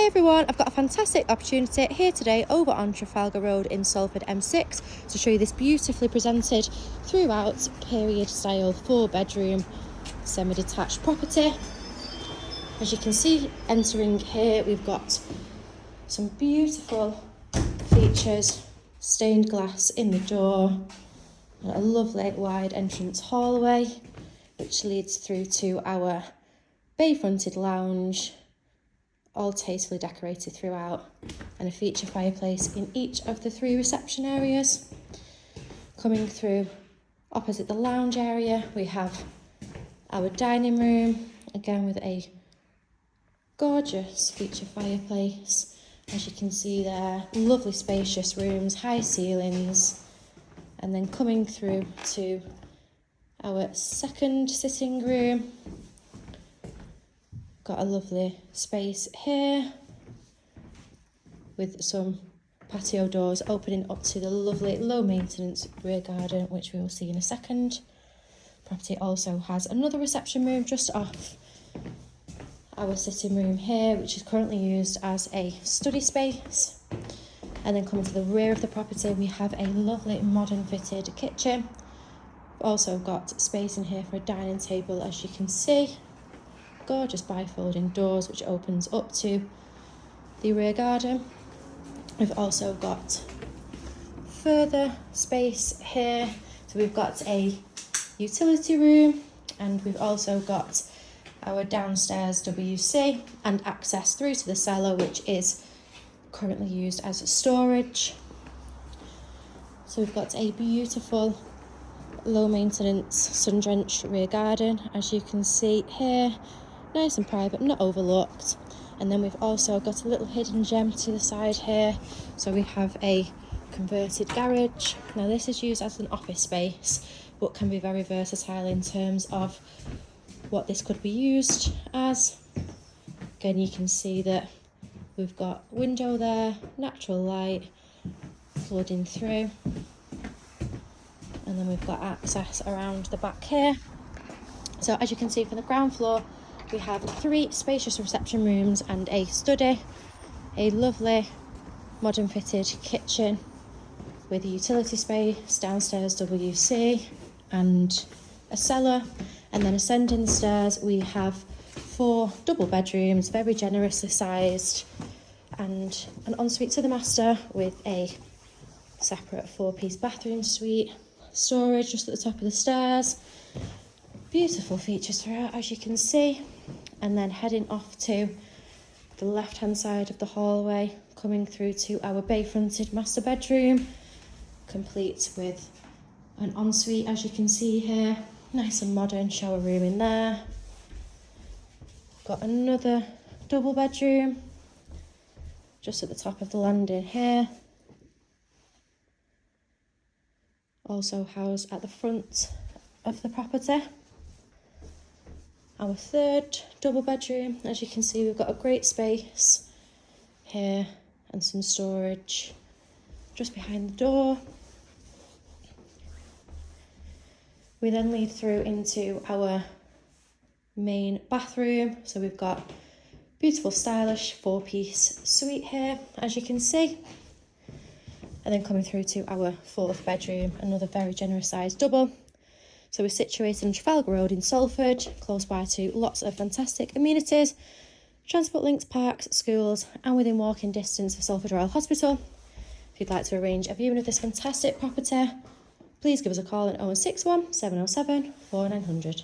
everyone, I've got a fantastic opportunity here today over on Trafalgar Road in Salford M6 to show you this beautifully presented throughout period style 4-bedroom semi-detached property. As you can see, entering here we've got some beautiful features, stained glass in the door, and a lovely wide entrance hallway which leads through to our bay-fronted lounge, all tastefully decorated throughout, and a feature fireplace in each of the 3 reception areas. Coming through opposite the lounge area, we have our dining room, again with a gorgeous feature fireplace. As you can see there, lovely spacious rooms, high ceilings, and then coming through to our second sitting room. Got a lovely space here with some patio doors opening up to the lovely low maintenance rear garden, which we will see in a second. Property also has another reception room just off our sitting room here, which is currently used as a study space. And then coming to the rear of the property, we have a lovely modern fitted kitchen. We've also got space in here for a dining table, as you can see. Gorgeous bifolding doors which opens up to the rear garden. We've also got further space here, so we've got a utility room, and we've also got our downstairs WC and access through to the cellar, which is currently used as storage. So we've got a beautiful low maintenance sun drenched rear garden, as you can see here. Nice and private, not overlooked. And then we've also got a little hidden gem to the side here. So we have a converted garage. Now this is used as an office space, but can be very versatile in terms of what this could be used as. Again, you can see that we've got window there, natural light flooding through. And then we've got access around the back here. So as you can see from the ground floor, we have 3 spacious reception rooms and a study, a lovely modern fitted kitchen with a utility space, downstairs WC and a cellar. And then ascending the stairs, we have 4 double bedrooms, very generously sized, and an ensuite to the master with a separate 4-piece bathroom suite, storage just at the top of the stairs. Beautiful features throughout, as you can see. And then heading off to the left hand side of the hallway, coming through to our bay fronted master bedroom, complete with an ensuite, as you can see here. Nice and modern shower room in there. Got another double bedroom just at the top of the landing here, also housed at the front of the property. Our third double bedroom, as you can see, we've got a great space here and some storage just behind the door. We then lead through into our main bathroom. So we've got beautiful stylish 4-piece suite here, as you can see. And then coming through to our 4th bedroom, another very generous sized double. So we're situated on Trafalgar Road in Salford, close by to lots of fantastic amenities, transport links, parks, schools, and within walking distance of Salford Royal Hospital. If you'd like to arrange a viewing of this fantastic property, please give us a call on 061 707 4900.